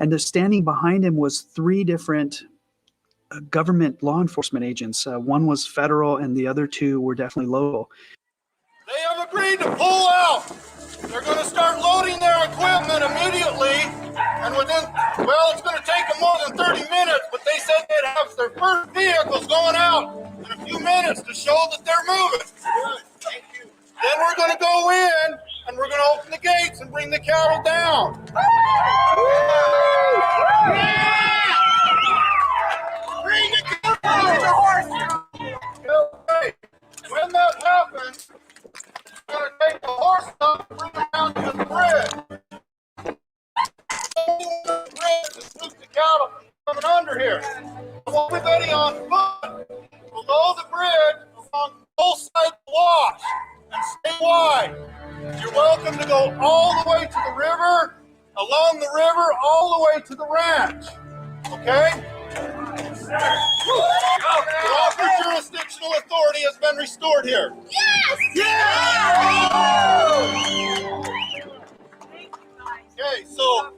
And standing behind him was 3 different government law enforcement agents. One was federal and the other 2 were definitely local. They have agreed to pull out. They're going to start loading their equipment immediately. And it's going to take them more than 30 minutes, but they said they'd have their first vehicles going out in a few minutes to show that they're moving. Thank you. Then we're going to go in and we're going to open the gates and bring the cattle down. Bring the cattle down. Okay. When that happens, we're going to take the horse up and bring it down to the bridge. The bridge to scoop the cattle coming under here. I want everybody on foot below the bridge along both sides of the wash and stay wide. You're welcome to go all the way to the river, along the river, all the way to the ranch. Okay? The officers jurisdictional authority has been restored here. Yes! Okay, so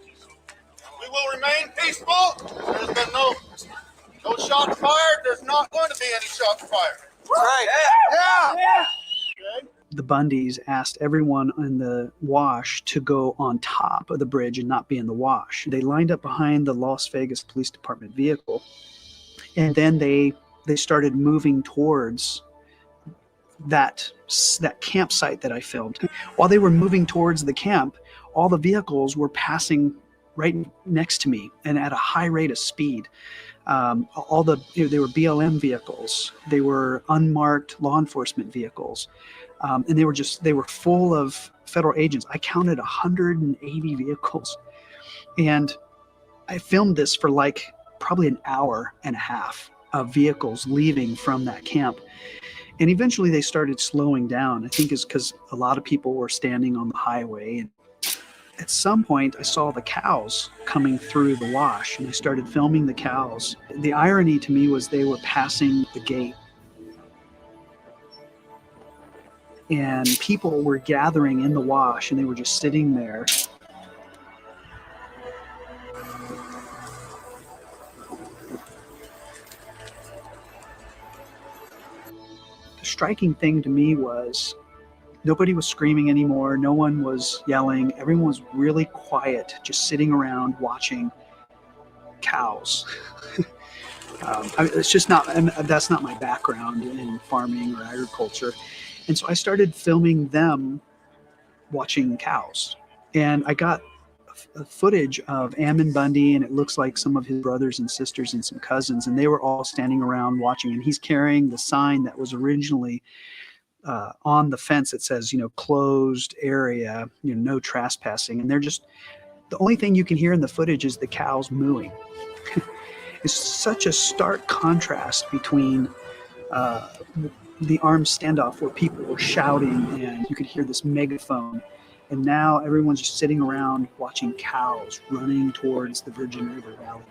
we will remain peaceful. There's been no shots fired. There's not going to be any shots fired. Right. Yeah. Okay. The Bundys asked everyone in the wash to go on top of the bridge and not be in the wash. They lined up behind the Las Vegas Police Department vehicle, and then they started moving towards that campsite that I filmed. While they were moving towards the camp, all the vehicles were passing right next to me and at a high rate of speed. They were BLM vehicles, they were unmarked law enforcement vehicles, and they were full of federal agents. I counted 180 vehicles, and I filmed this for like probably an hour and a half of vehicles leaving from that camp. And eventually they started slowing down. I think it's because a lot of people were standing on the highway. And at some point I saw the cows coming through the wash, and I started filming the cows. The irony to me was they were passing the gate, and people were gathering in the wash, and they were just sitting there. The striking thing to me was nobody was screaming anymore. No one was yelling. Everyone was really quiet, just sitting around watching cows. It's just not, that's not my background in farming or agriculture. And so I started filming them watching cows. And I got footage of Ammon Bundy, and it looks like some of his brothers and sisters and some cousins, and they were all standing around watching. And he's carrying the sign that was originally on the fence that says, closed area, no trespassing. And they're just, the only thing you can hear in the footage is the cows mooing. It's such a stark contrast between the armed standoff where people were shouting and you could hear this megaphone. And now everyone's just sitting around watching cows running towards the Virgin River Valley.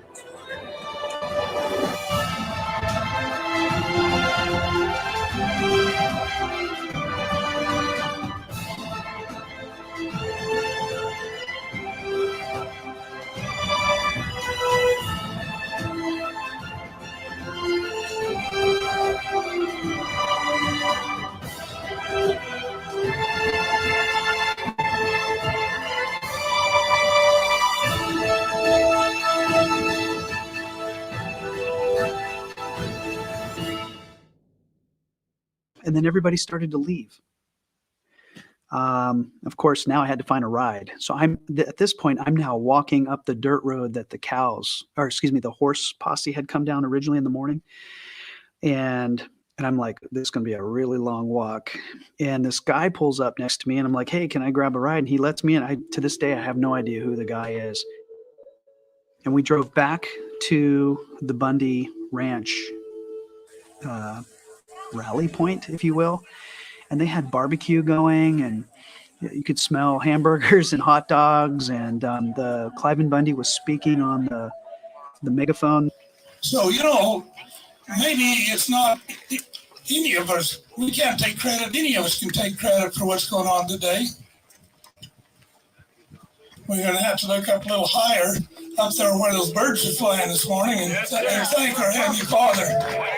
And then everybody started to leave. Of course, now I had to find a ride. So at this point, I'm now walking up the dirt road that the horse posse had come down originally in the morning. And I'm like, this is going to be a really long walk. And this guy pulls up next to me, and I'm like, hey, can I grab a ride? And he lets me in. To this day, I have no idea who the guy is. And we drove back to the Bundy Ranch rally point, if you will. And they had barbecue going, and you could smell hamburgers and hot dogs. And the Cliven Bundy was speaking on the megaphone. So, maybe it's not any of us. We can't take credit. Any of us can take credit for what's going on today. We're going to have to look up a little higher, up there where those birds are flying this morning, and thank our Heavenly Father.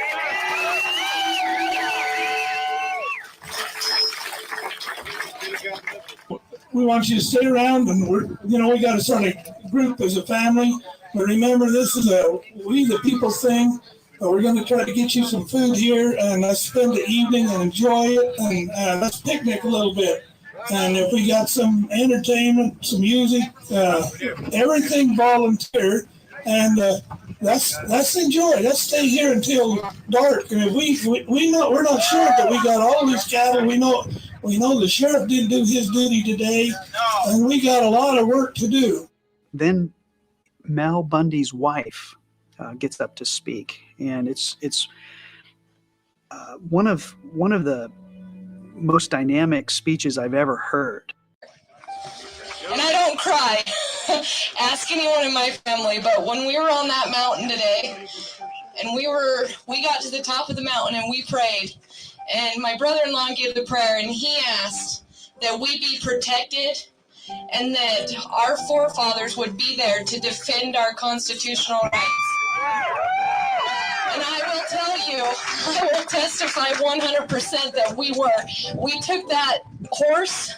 We want you to stay around, and we got to start a group as a family. But remember, this is we the people thing. We're going to try to get you some food here, and let's spend the evening and enjoy it, and let's picnic a little bit. And if we got some entertainment, some music, everything volunteer, and let's enjoy. Let's stay here until dark. And if we're not sure that we got all these cattle. We know the sheriff didn't do his duty today, and we got a lot of work to do. Then Mel Bundy's wife gets up to speak, and it's one of the most dynamic speeches I've ever heard. And I don't cry. Ask anyone in my family, but when we were on that mountain today, and we got to the top of the mountain and we prayed. And my brother-in-law gave the prayer, and he asked that we be protected and that our forefathers would be there to defend our constitutional rights. And I will tell you, I will testify 100% that we took that horse,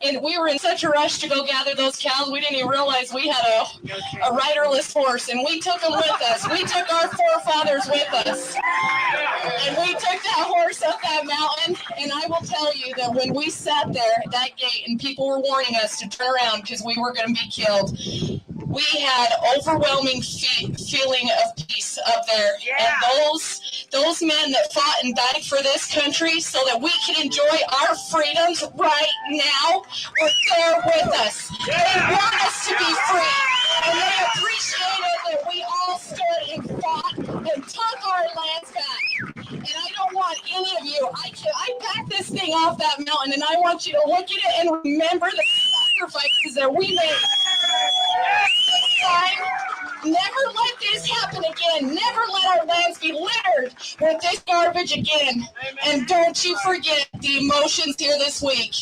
and we were in such a rush to go gather those cows, we didn't even realize we had a riderless horse, and we took them with us. We took our forefathers with us, and we took that horse up that mountain. And I will tell you that when we sat there at that gate and people were warning us to turn around because we were going to be killed, we had overwhelming feeling of peace up there. Yeah. And those men that fought and died for this country so that we can enjoy our freedoms right now were there with us. Yeah. They want us to be free. And they appreciated that we all stood and fought and took our lands back. And I don't want any of you, I backed this thing off that mountain, and I want you to look at it and remember the sacrifices that we made. Never let this happen again. Never let our lands be littered with this garbage again. And don't you forget the emotions here this week.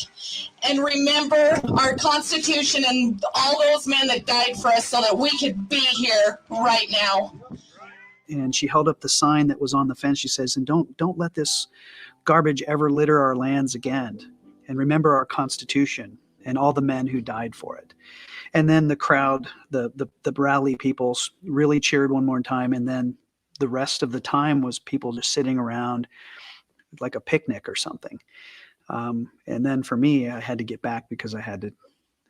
And remember our Constitution and all those men that died for us so that we could be here right now. And she held up the sign that was on the fence. She says, and don't let this garbage ever litter our lands again. And remember our Constitution and all the men who died for it. And then the crowd, the rally people really cheered one more time. And then the rest of the time was people just sitting around like a picnic or something. And then for me, I had to get back because I had to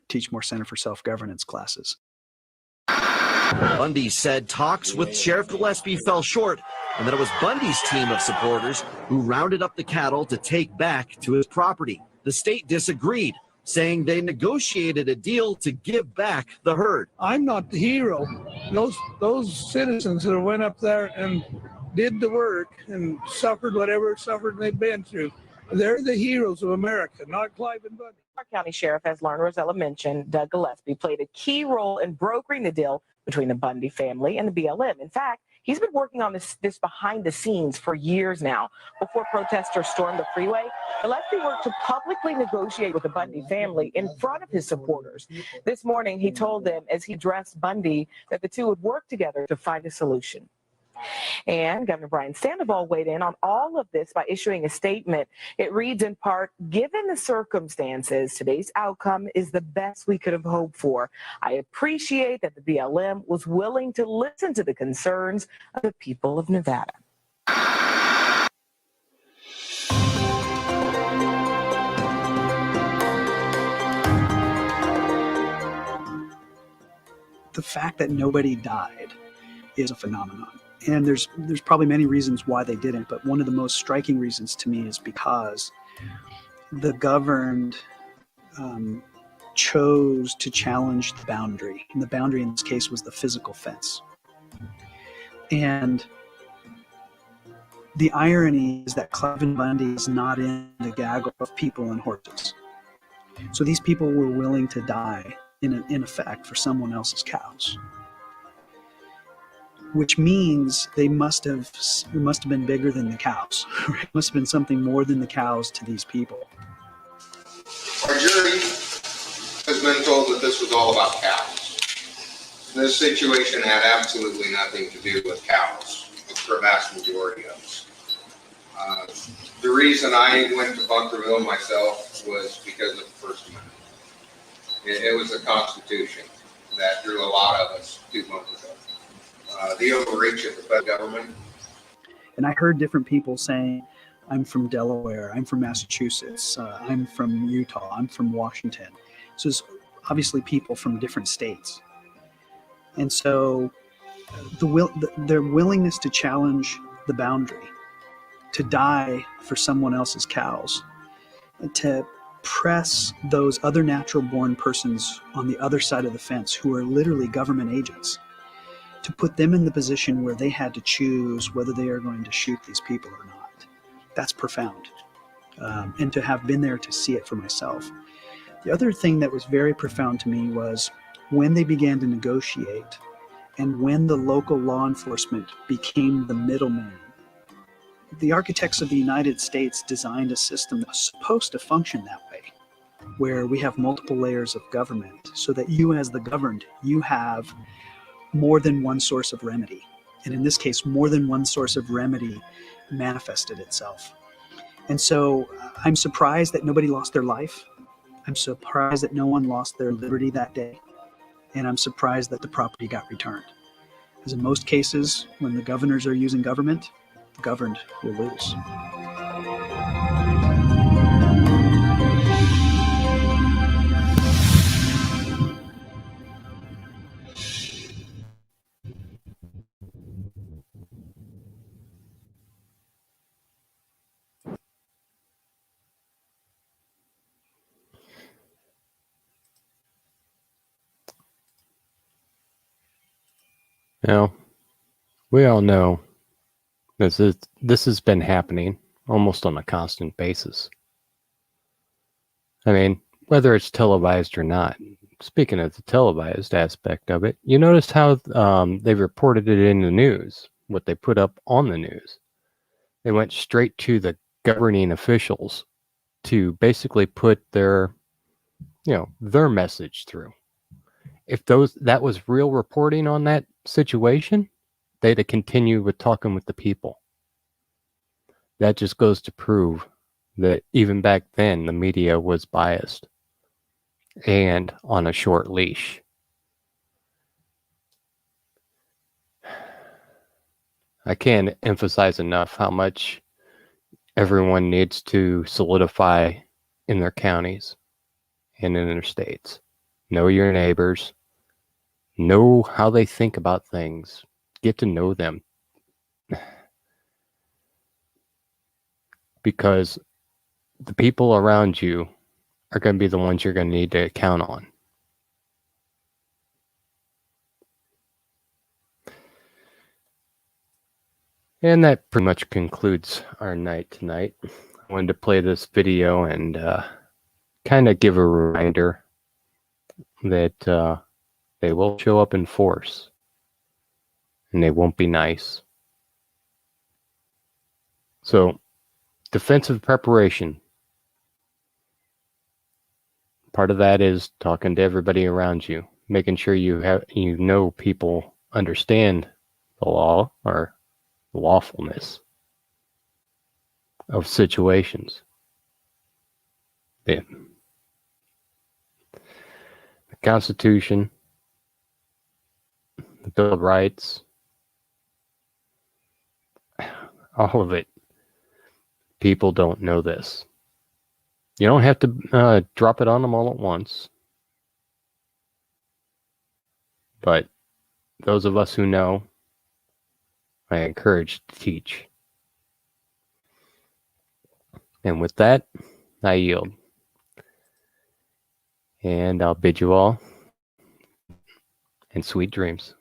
teach more Center for Self-Governance classes. Bundy said talks with Sheriff Gillespie fell short, and that it was Bundy's team of supporters who rounded up the cattle to take back to his property. The state disagreed, saying they negotiated a deal to give back the herd. I'm not the hero. Those citizens that went up there and did the work and suffered whatever suffering they've been through, they're the heroes of America, not Clive and Bundy. Our county sheriff, as Lauren Rosella mentioned, Doug Gillespie, played a key role in brokering the deal between the Bundy family and the BLM. In fact, he's been working on this behind the scenes for years now. Before protesters stormed the freeway, Gillespie worked to publicly negotiate with the Bundy family in front of his supporters. This morning, he told them as he addressed Bundy that the two would work together to find a solution. And Governor Bundy Standoff weighed in on all of this by issuing a statement. It reads in part, given the circumstances, today's outcome is the best we could have hoped for. I appreciate that the BLM was willing to listen to the concerns of the people of Nevada. The fact that nobody died is a phenomenon. And there's probably many reasons why they didn't, but one of the most striking reasons to me is because the governed chose to challenge the boundary. And the boundary in this case was the physical fence. And the irony is that Clive and Bundy is not in the gaggle of people and horses. So these people were willing to die, in effect, for someone else's cows. Which means it must have been bigger than the cows. It must have been something more than the cows to these people. Our jury has been told that this was all about cows. This situation had absolutely nothing to do with cows, for a vast majority of us. The reason I went to Bunkerville myself was because of the First Amendment. It was the Constitution that drew a lot of us to Bunkerville. The overreach of the federal government. And I heard different people saying, I'm from Delaware, I'm from Massachusetts, I'm from Utah, I'm from Washington. So it's obviously people from different states. And so their willingness to challenge the boundary, to die for someone else's cows, and to press those other natural-born persons on the other side of the fence who are literally government agents, to put them in the position where they had to choose whether they are going to shoot these people or not. That's profound. And to have been there to see it for myself. The other thing that was very profound to me was when they began to negotiate and when the local law enforcement became the middleman. The architects of the United States designed a system that was supposed to function that way, where we have multiple layers of government, so that you as the governed, you have more than one source of remedy. And in this case, more than one source of remedy manifested itself. And so I'm surprised that nobody lost their life. I'm surprised that no one lost their liberty that day. And I'm surprised that the property got returned. As in most cases, when the governors are using government, the governed will lose. Now, we all know this has been happening almost on a constant basis. I mean, whether it's televised or not. Speaking of the televised aspect of it, you notice how they reported it in the news, what they put up on the news. They went straight to the governing officials to basically put their message through. If that was real reporting on that situation, they'd have continued with talking with the people. That just goes to prove that even back then, the media was biased and on a short leash. I can't emphasize enough how much everyone needs to solidify in their counties and in their states. Know your neighbors. Know how they think about things. Get to know them. Because the people around you are going to be the ones you're going to need to count on. And that pretty much concludes our night tonight. I wanted to play this video and kind of give a reminder that they will show up in force. And they won't be nice. So, defensive preparation. Part of that is talking to everybody around you, making sure you know people understand the law or lawfulness of situations. The Constitution, the Bill of Rights, all of it. People don't know this. You don't have to drop it on them all at once. But those of us who know, I encourage to teach. And with that, I yield. And I'll bid you all and sweet dreams.